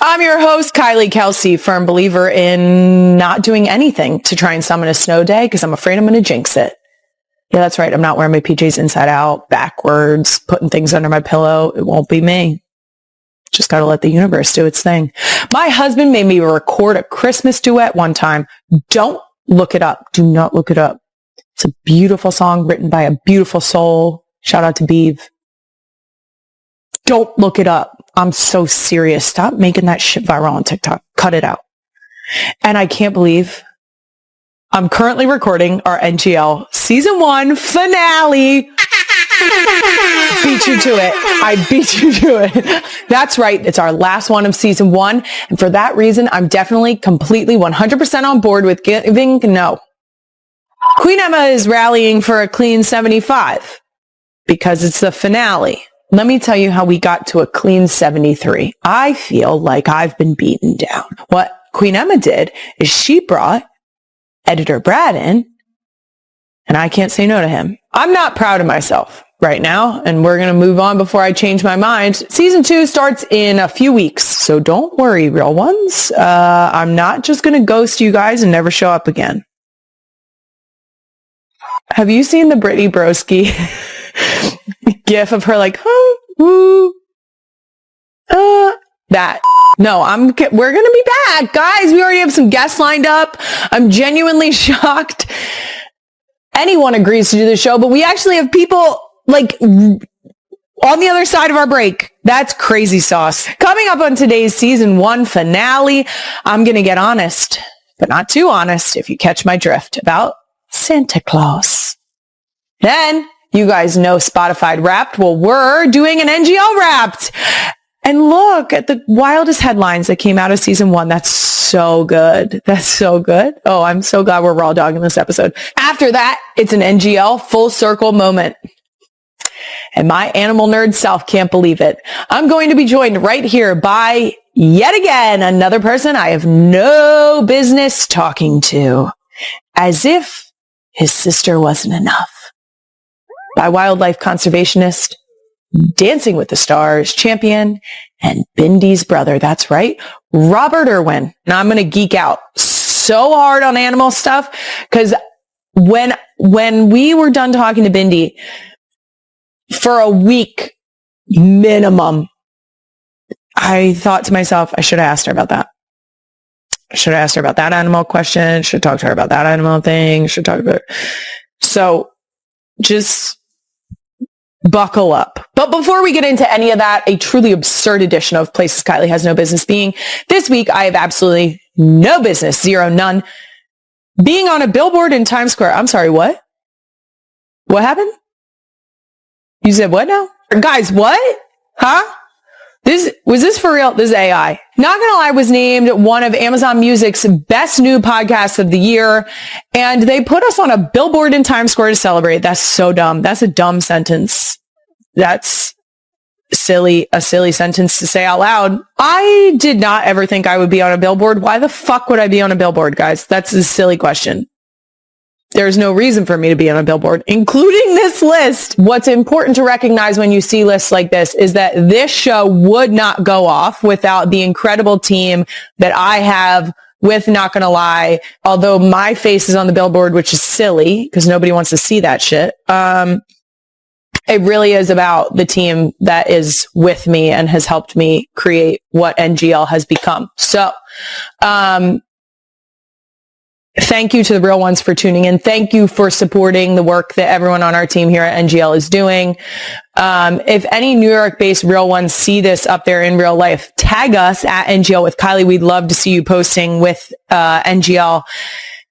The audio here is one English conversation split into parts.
I'm your host, Kylie Kelce, firm believer in not doing anything to try and summon a snow day because I'm afraid I'm going to jinx it. Yeah, that's right. I'm not wearing my PJs inside out, backwards, putting things under my pillow. It won't be me. Just got to let the universe do its thing. My husband made me record a Christmas duet one time. Don't look it up. Do not look it up. It's a beautiful song written by a beautiful soul. Shout out to Beeve. Don't look it up. I'm so serious. Stop making that shit viral on TikTok. Cut it out. And I can't believe I'm currently recording our NGL season 1 finale. Beat you to it. I beat you to it. That's right. It's our last one of season 1. And for that reason, I'm definitely completely 100% on board with giving no. Queen Emma is rallying for a clean 75 because it's the finale. Let me tell you how we got to a clean 73. I feel like I've been beaten down. What Queen Emma did is she brought editor Brad in, and I can't say no to him. I'm not proud of myself right now, and we're going to move on before I change my mind. Season 2 starts in a few weeks, so don't worry, real ones. I'm not just going to ghost you guys and never show up again. Have you seen the Brittany Broski gif of her like, that? No, we're going to be back, guys. We already have some guests lined up. I'm genuinely shocked anyone agrees to do the show, but we actually have people like on the other side of our break. That's crazy sauce. Coming up on today's season 1 finale, I'm going to get honest, but not too honest if you catch my drift, about Santa Claus. Then you guys know Spotify Wrapped. Well, we're doing an NGL Wrapped. And look at the wildest headlines that came out of season 1. That's so good. That's so good. Oh, I'm so glad we're raw dogging this episode. After that, it's an NGL full circle moment. And my animal nerd self can't believe it. I'm going to be joined right here by, yet again, another person I have no business talking to. As if his sister wasn't enough. By wildlife conservationist, Dancing with the Stars champion, and Bindy's brother. That's right, Robert Irwin. And I'm going to geek out so hard on animal stuff because when we were done talking to Bindy for a week minimum, I thought to myself, I should have asked her about that. I should have asked her about that animal question. Should talk to her about that animal thing. Should talk about her. So just buckle up. But before we get into any of that, a truly absurd edition of Places Kylie Has No Business Being. This week, I have absolutely no business, zero, none, being on a billboard in Times Square. I'm sorry, what? What You said what now? Guys, what? Huh? Was this for real? This is AI. Not gonna lie, was named one of Amazon Music's best new podcasts of the year. And they put us on a billboard in Times Square to celebrate. That's so dumb. That's a dumb sentence. That's a silly sentence to say out loud. I did not ever think I would be on a billboard. Why the fuck would I be on a billboard, guys? That's a silly question. There's no reason for me to be on a billboard, including this list. What's important to recognize when you see lists like this is that this show would not go off without the incredible team that I have with Not Gonna Lie. Although my face is on the billboard, which is silly because nobody wants to see that shit. It really is about the team that is with me and has helped me create what NGL has become. So, thank you to the real ones for tuning in. Thank you for supporting the work that everyone on our team here at NGL is doing. If any New York-based real ones see this up there in real life, tag us at NGL with Kylie. We'd love to see you posting with NGL.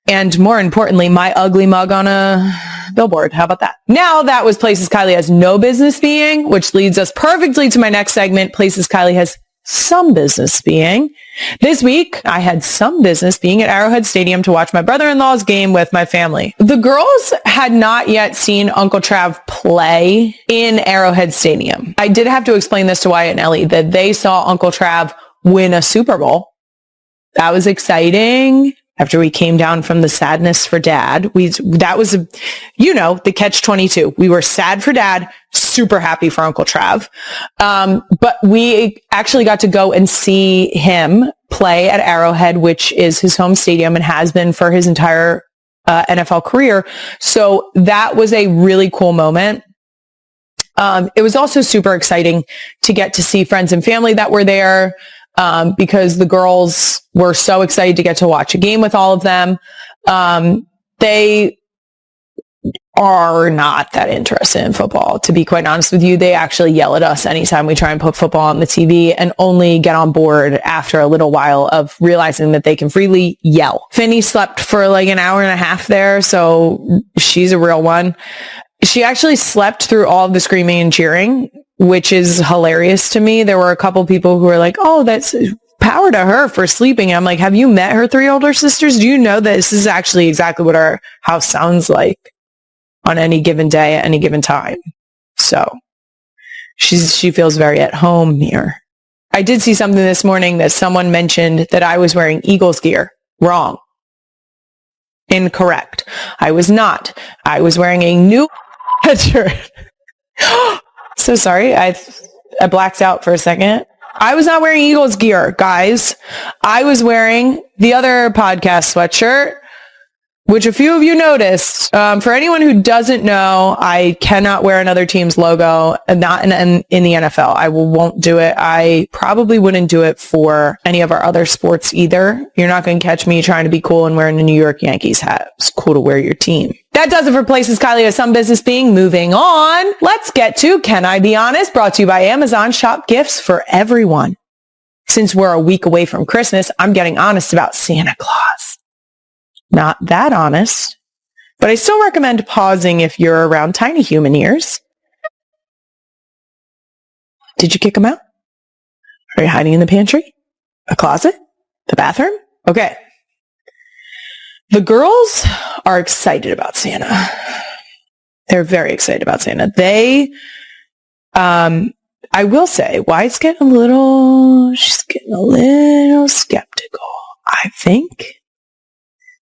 And more importantly, my ugly mug on a billboard. How about that? Now that was Places Kylie Has No Business Being, which leads us perfectly to my next segment, Places Kylie Has Some Business Being. This week, I had some business being at Arrowhead Stadium to watch my brother-in-law's game with my family. The girls had not yet seen Uncle Trav play in Arrowhead Stadium. I did have to explain this to Wyatt and Ellie, that they saw Uncle Trav win a Super Bowl. That was exciting. after we came down from the sadness for dad. That was, the catch-22. We were sad for dad, super happy for Uncle Trav. But we actually got to go and see him play at Arrowhead, which is his home stadium and has been for his entire NFL career. So that was a really cool moment. It was also super exciting to get to see friends and family that were there, because the girls were so excited to get to watch a game with all of them. They are not that interested in football, to be quite honest with you. They actually yell at us anytime we try and put football on the TV, and only get on board after a little while of realizing that they can freely yell. Finny slept for like an hour and a half there, so she's a real one. She actually slept through all of the screaming and cheering, which is hilarious to me. There were a couple people who were like, oh, that's power to her for sleeping. I'm like, have you met her 3 older sisters? Do you know that this is actually exactly what our house sounds like on any given day at any given time? So she feels very at home here. I did see something this morning that someone mentioned that I was wearing Eagles gear. Wrong. Incorrect. I was not. I was wearing a new shirt. So sorry. I blacked out for a second. I was not wearing Eagles gear, guys. I was wearing the other podcast sweatshirt, which a few of you noticed. For anyone who doesn't know, I cannot wear another team's logo, and not in the NFL. I won't do it. I probably wouldn't do it for any of our other sports either. You're not going to catch me trying to be cool and wearing a New York Yankees hat. It's cool to wear your team. That does it for Places Kylie has some business being. Moving on. Let's get to Can I Be Honest? Brought to you by Amazon. Shop gifts for everyone. Since we're a week away from Christmas, I'm getting honest about Santa Claus. Not that honest, but I still recommend pausing if you're around tiny human ears. Did you kick them out? Are you hiding in the pantry? A closet? The bathroom? Okay. The girls are excited about Santa. They're very excited about Santa. I will say, she's getting a little skeptical. I think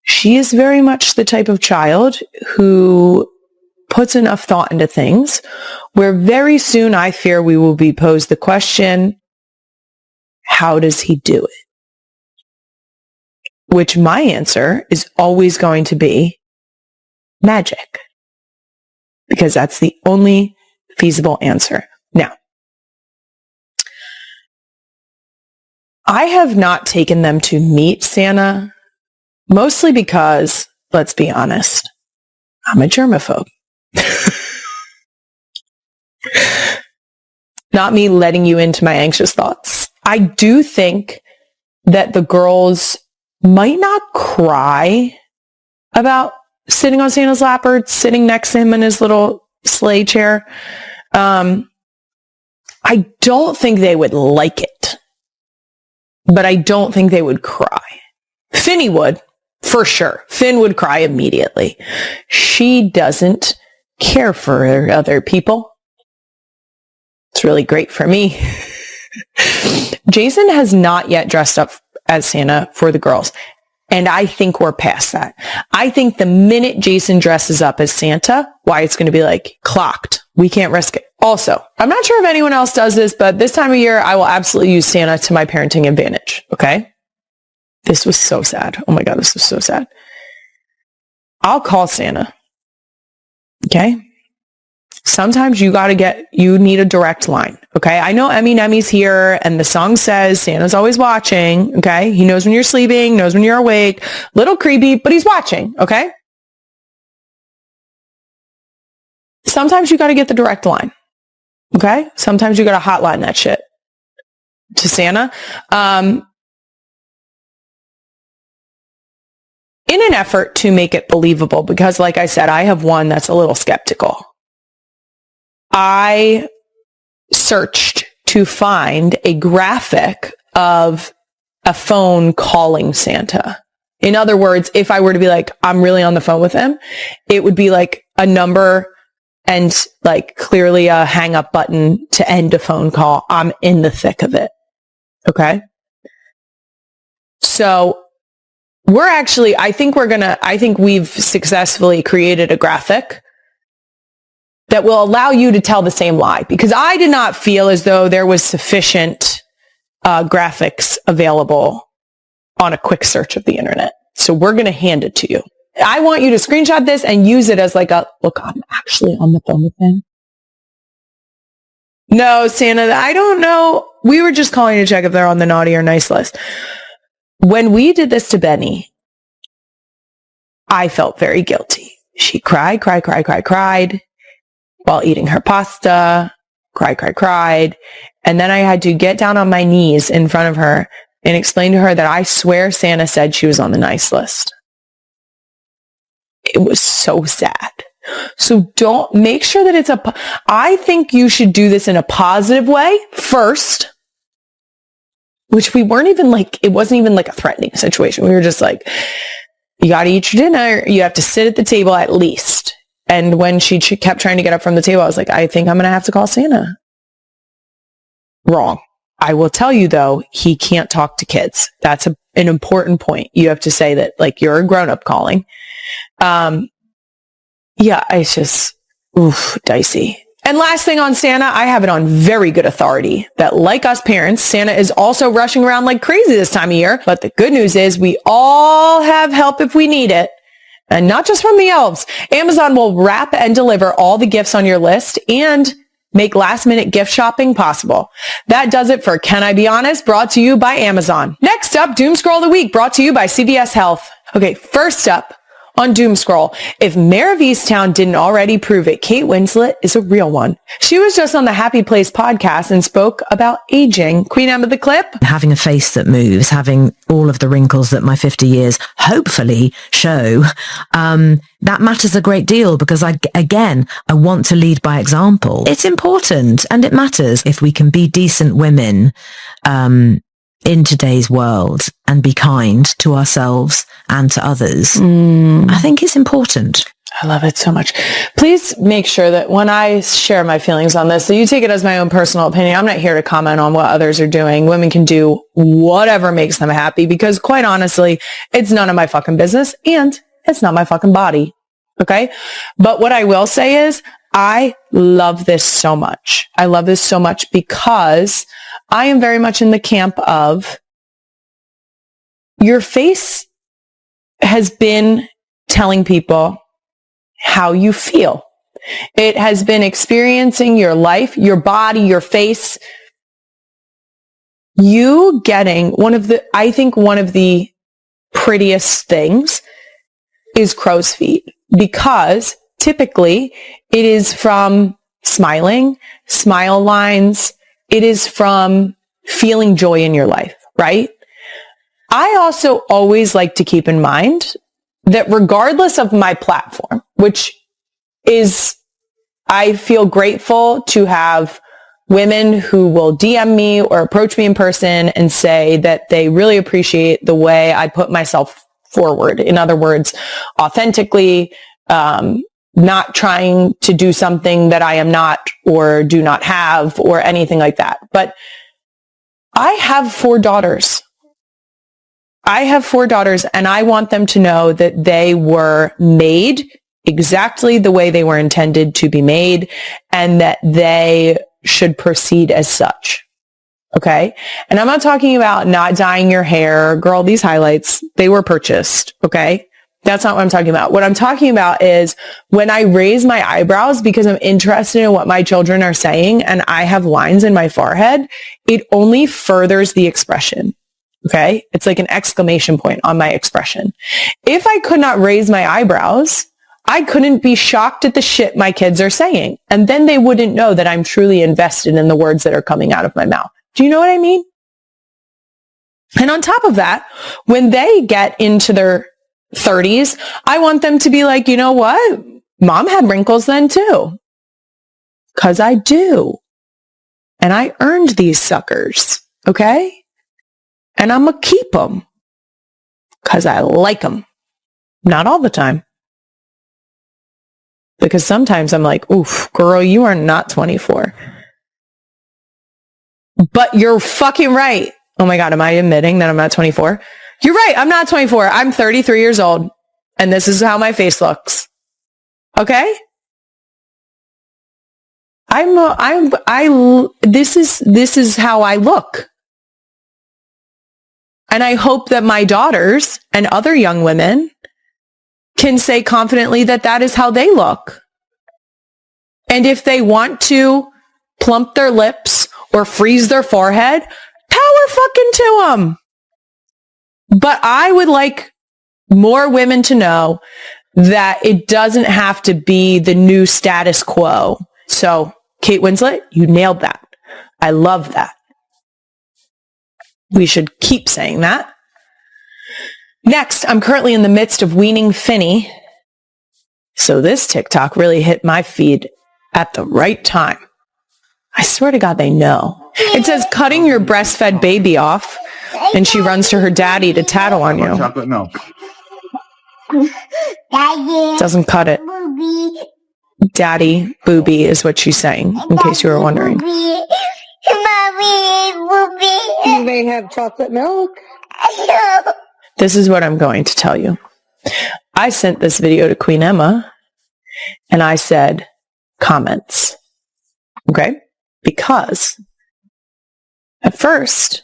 she is very much the type of child who puts enough thought into things where very soon I fear we will be posed the question, how does he do it? Which my answer is always going to be magic, because that's the only feasible answer. Now, I have not taken them to meet Santa, mostly because, let's be honest, I'm a germaphobe. Not me letting you into my anxious thoughts. I do think that the girls might not cry about sitting on Santa's lap or sitting next to him in his little sleigh chair. I don't think they would like it, but I don't think they would cry. Finny would, for sure. Finn would cry immediately. She doesn't care for other people. It's really great for me. Jason has not yet dressed up as Santa for the girls, and I think we're past that. I think the minute Jason dresses up as Santa, Wyatt's going to be like, clocked. We can't risk it. Also, I'm not sure if anyone else does this, but this time of year, I will absolutely use Santa to my parenting advantage. Okay? This was so sad. Oh my God, this was so sad. I'll call Santa. Okay? Sometimes you need a direct line. Okay? I know Emmy's here and the song says Santa's always watching. Okay? He knows when you're sleeping, knows when you're awake. Little creepy, but he's watching. Okay? Sometimes you got to get the direct line. Okay? Sometimes you got to hotline that shit to Santa. In an effort to make it believable, because like I said, I have one that's a little skeptical. I searched to find a graphic of a phone calling Santa. In other words, if I were to be like, I'm really on the phone with him, it would be like a number and like clearly a hang up button to end a phone call. I'm in the thick of it. Okay. So I think we've successfully created a graphic that will allow you to tell the same lie, because I did not feel as though there was sufficient graphics available on a quick search of the internet. So we're going to hand it to you. I want you to screenshot this and use it as like look, I'm actually on the phone with him. No, Santa, I don't know. We were just calling to check if they're on the naughty or nice list. When we did this to Benny, I felt very guilty. She cried while eating her pasta, cried. And then I had to get down on my knees in front of her and explain to her that I swear Santa said she was on the nice list. It was so sad. So make sure that I think you should do this in a positive way first, which we weren't even it wasn't even like a threatening situation. We were just like, you got to eat your dinner. You have to sit at the table at least. And when she kept trying to get up from the table, I was like, I think I'm going to have to call Santa. Wrong. I will tell you, though, he can't talk to kids. That's an important point. You have to say that, you're a grown-up calling. Yeah, it's just, dicey. And last thing on Santa, I have it on very good authority that, like us parents, Santa is also rushing around like crazy this time of year. But the good news is we all have help if we need it. And not just from the elves. Amazon will wrap and deliver all the gifts on your list and make last-minute gift shopping possible. That does it for Can I Be Honest? Brought to you by Amazon. Next up, Doom Scroll of the Week, brought to you by CVS Health. Okay, first up on Doom Scroll, if Mayor of Easttown didn't already prove it, Kate Winslet is a real one. She was just on the Happy Place podcast and spoke about aging. Queen Emma, the clip. Having a face that moves, having all of the wrinkles that my 50 years hopefully show, that matters a great deal because I want to lead by example. It's important and it matters if we can be decent women, in today's world and be kind to ourselves and to others. I think it's important. I love it so much. Please make sure that when I share my feelings on this, that you take it as my own personal opinion. I'm not here to comment on what others are doing. Women can do whatever makes them happy because quite honestly, it's none of my fucking business and it's not my fucking body. Okay. But what I will say is I love this so much. I love this so much because I am very much in the camp of your face has been telling people how you feel. It has been experiencing your life, your body, your face. You getting one of the prettiest things is crow's feet because typically it is from smiling, smile lines. It is from feeling joy in your life, right? I also always like to keep in mind that regardless of my platform, which is, I feel grateful to have women who will DM me or approach me in person and say that they really appreciate the way I put myself forward. In other words, authentically, not trying to do something that I am not or do not have or anything like that. But I have 4 daughters. And I want them to know that they were made exactly the way they were intended to be made and that they should proceed as such. Okay. And I'm not talking about not dyeing your hair. Girl, these highlights, they were purchased. Okay. That's not what I'm talking about. What I'm talking about is when I raise my eyebrows because I'm interested in what my children are saying and I have lines in my forehead, it only furthers the expression. Okay? It's like an exclamation point on my expression. If I could not raise my eyebrows, I couldn't be shocked at the shit my kids are saying. And then they wouldn't know that I'm truly invested in the words that are coming out of my mouth. Do you know what I mean? And on top of that, when they get into their 30s, I want them to be like, you know what? Mom had wrinkles then too. 'Cause I do. And I earned these suckers. Okay? And I'm going to keep them. 'Cause I like them. Not all the time. Because sometimes I'm like, oof, girl, you are not 24. But you're fucking right. Oh my God, am I admitting that I'm not 24? You're right. I'm not 24. I'm 33 years old. And this is how my face looks. Okay? This is how I look. And I hope that my daughters and other young women can say confidently that that is how they look. And if they want to plump their lips or freeze their forehead, power fucking to them. But I would like more women to know that it doesn't have to be the new status quo. So, Kate Winslet, you nailed that. I love that. We should keep saying that. Next, I'm currently in the midst of weaning Finny. So this TikTok really hit my feed at the right time. I swear to God, they know. It says cutting your breastfed baby off, and she runs to her daddy to tattle on you. Chocolate milk. Doesn't cut it. Daddy, booby is what she's saying, in case you were wondering. You may have chocolate milk. This is what I'm going to tell you. I sent this video to Queen Emma, and I said, comments. Okay? Because at first,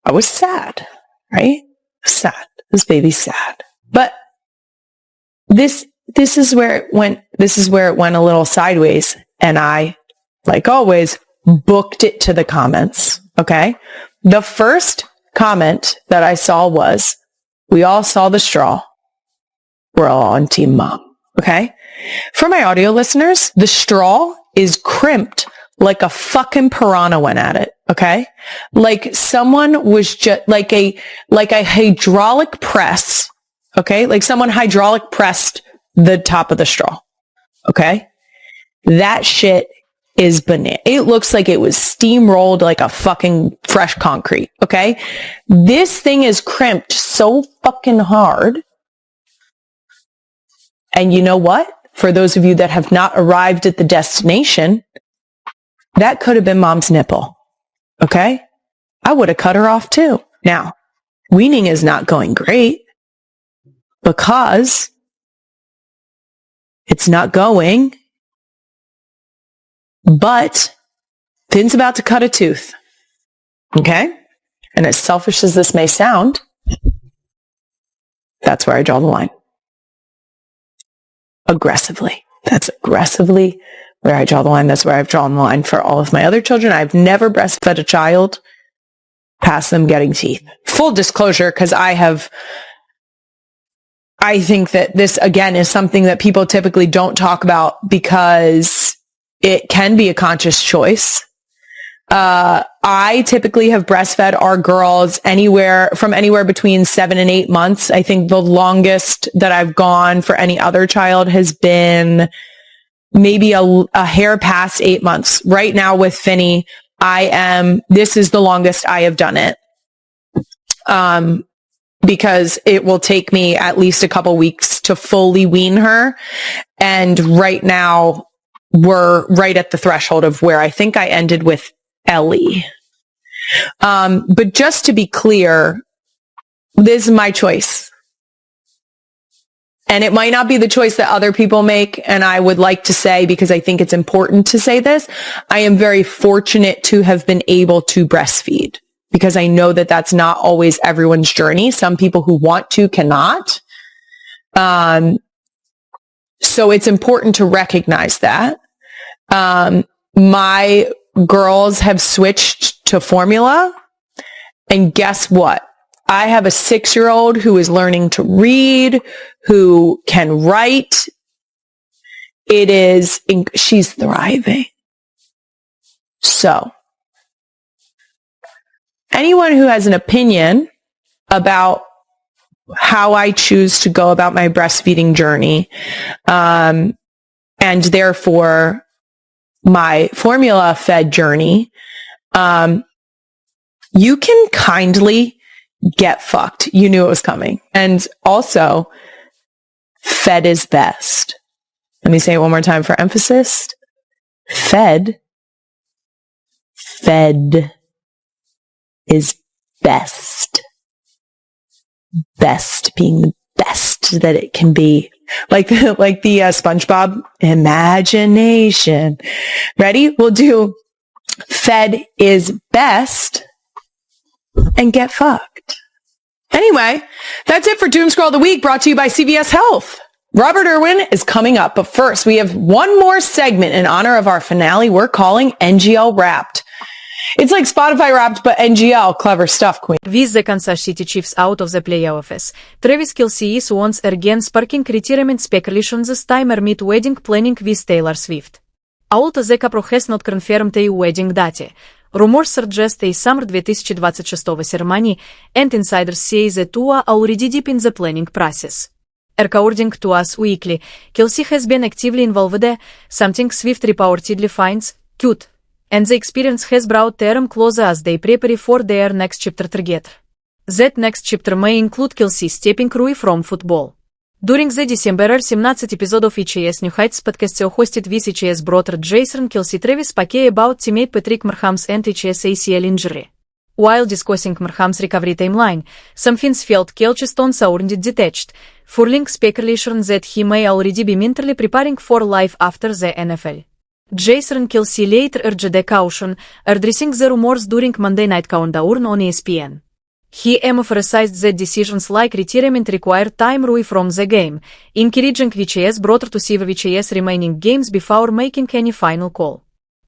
I was sad, right? Sad. This baby's sad. But this is where it went a little sideways, and I, like always, booked it to the comments. Okay? The first comment that I saw was, we all saw the straw. We're all on Team Mom. Okay? For my audio listeners, the straw is crimped like a fucking piranha went at it. Okay? Like someone was just like a hydraulic press. Okay? Like someone hydraulic pressed the top of the straw. Okay? That shit is banana. It looks like it was steamrolled like a fucking fresh concrete. Okay? This thing is crimped so fucking hard. And you know what? For those of you that have not arrived at the destination, that could have been Mom's nipple. Okay? I would have cut her off too. Now, weaning is not going great because it's not going, but Finn's about to cut a tooth. Okay? And as selfish as this may sound, that's where I draw the line. Aggressively. That's aggressively where I draw the line. That's where I've drawn the line for all of my other children. I've never breastfed a child past them getting teeth. Full disclosure, because I think that this, again, is something that people typically don't talk about because it can be a conscious choice. I typically have breastfed our girls anywhere between 7 and 8 months. I think the longest that I've gone for any other child has been maybe a hair past 8 months. Right now with Finny, this is the longest I have done it. Because it will take me at least a couple weeks to fully wean her. And right now we're right at the threshold of where I think I ended with Ellie. But just to be clear, this is my choice. And it might not be the choice that other people make. And I would like to say, because I think it's important to say this, I am very fortunate to have been able to breastfeed because I know that that's not always everyone's journey. Some people who want to cannot. So it's important to recognize that. My girls have switched to formula. And guess what? I have a 6-year-old who is learning to read, who can write. She's thriving. So, anyone who has an opinion about how I choose to go about my breastfeeding journey, and therefore my formula fed journey, you can kindly get fucked. You knew it was coming. And also, fed is best. Let me say it one more time for emphasis. Fed is best. best, being the best that it can be. Like the SpongeBob imagination. Ready? We'll do Fed is best and get fucked. Anyway, that's it for Doom Scroll of the Week, brought to you by CVS Health. Robert Irwin is coming up, but first we have one more segment in honor of our finale we're calling NGL Wrapped. It's like Spotify Wrapped, but NGL. Clever stuff, Queen. With the Kansas City Chiefs out of the playoffs, Travis Kelce is once again sparking retirement speculation, this time amid wedding planning with Taylor Swift. Although the couple has not confirmed a wedding date, rumors suggest a summer 2026 ceremony, and insiders say the two are already deep in the planning process. According to Us Weekly, Kelce has been actively involved, something Swift reportedly finds cute, and the experience has brought them closer as they prepare for their next chapter together. That next chapter may include Kelce stepping away from football. During the December 17 episode of HAS New Heights podcast hosted with HAS brother Jason Kelce, Travis spoke about teammate Patrick Mahomes and HAS ACL injury. While discussing Mahomes' recovery timeline, some fans felt Kelce's tone sounded detached, fueling speculation that he may already be mentally preparing for life after the NFL. Jason Kelce later urged a caution, addressing the rumors during Monday Night Countdown on ESPN. He emphasized that decisions like retirement require time away from the game, encouraging VHS brother to see VHS remaining games before making any final call.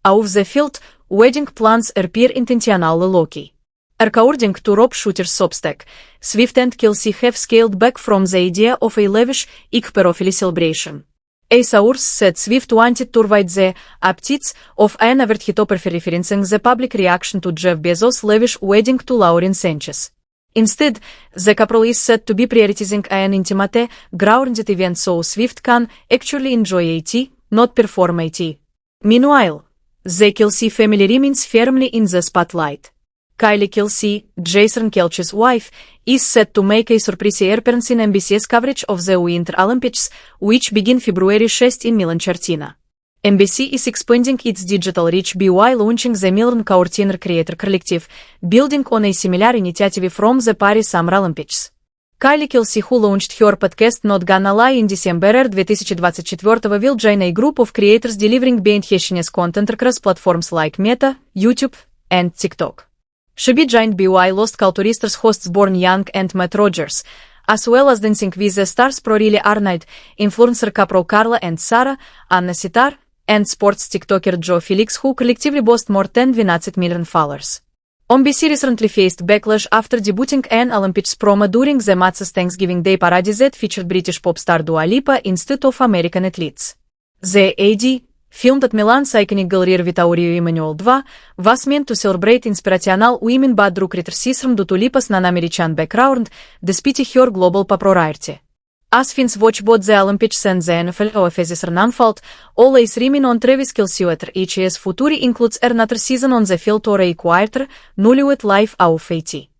Off the field, wedding plans appear intentionally low-key. According to Rob Shooter's Substack, Swift and Kelce have scaled back from the idea of a lavish Ikperophily celebration. A source said Swift wanted to avoid the optics of an overt hitopper, referencing the public reaction to Jeff Bezos' lavish wedding to Lauren Sanchez. Instead, the couple is said to be prioritizing an intimate, grounded event so Swift can actually enjoy it, not perform it. Meanwhile, the Kelce family remains firmly in the spotlight. Kylie Kelce, Jason Kelce's wife, is set to make a surprise appearance in NBC's coverage of the Winter Olympics, which begin February 6 in Milan Cortina. NBC is expanding its digital reach by launching the Milan Cortina Creator Collective, building on a similar initiative from the Paris Summer Olympics. Kylie Kelce, who launched her podcast Not Gonna Lie in December 2024, will join a group of creators delivering behind-the-scenes content across platforms like Meta, YouTube, and TikTok. She be joined by Lost Culturisters hosts Born Young and Matt Rogers, as well as Dancing with the Stars pro Riley Arnold, influencer couple Carla and Sarah, Anna Sitar, and sports TikToker Joe Felix, who collectively boast more than 12 million followers. NBC recently faced backlash after debuting an Olympics promo during the Matzah's Thanksgiving Day parade that featured British pop star Dua Lipa instead of American athletes. The AD, filmed at Milan's iconic Gallery Vittorio Emanuele II, was meant to celebrate inspirational women but drew criticism due to Lipa's non-American background, despite her global popularity. As fans watch both the Olympics and the NFL offseason unfold, all eyes remain on Travis Kelce whether HAS future includes another season on the field or a quieter, newlywed life of AT.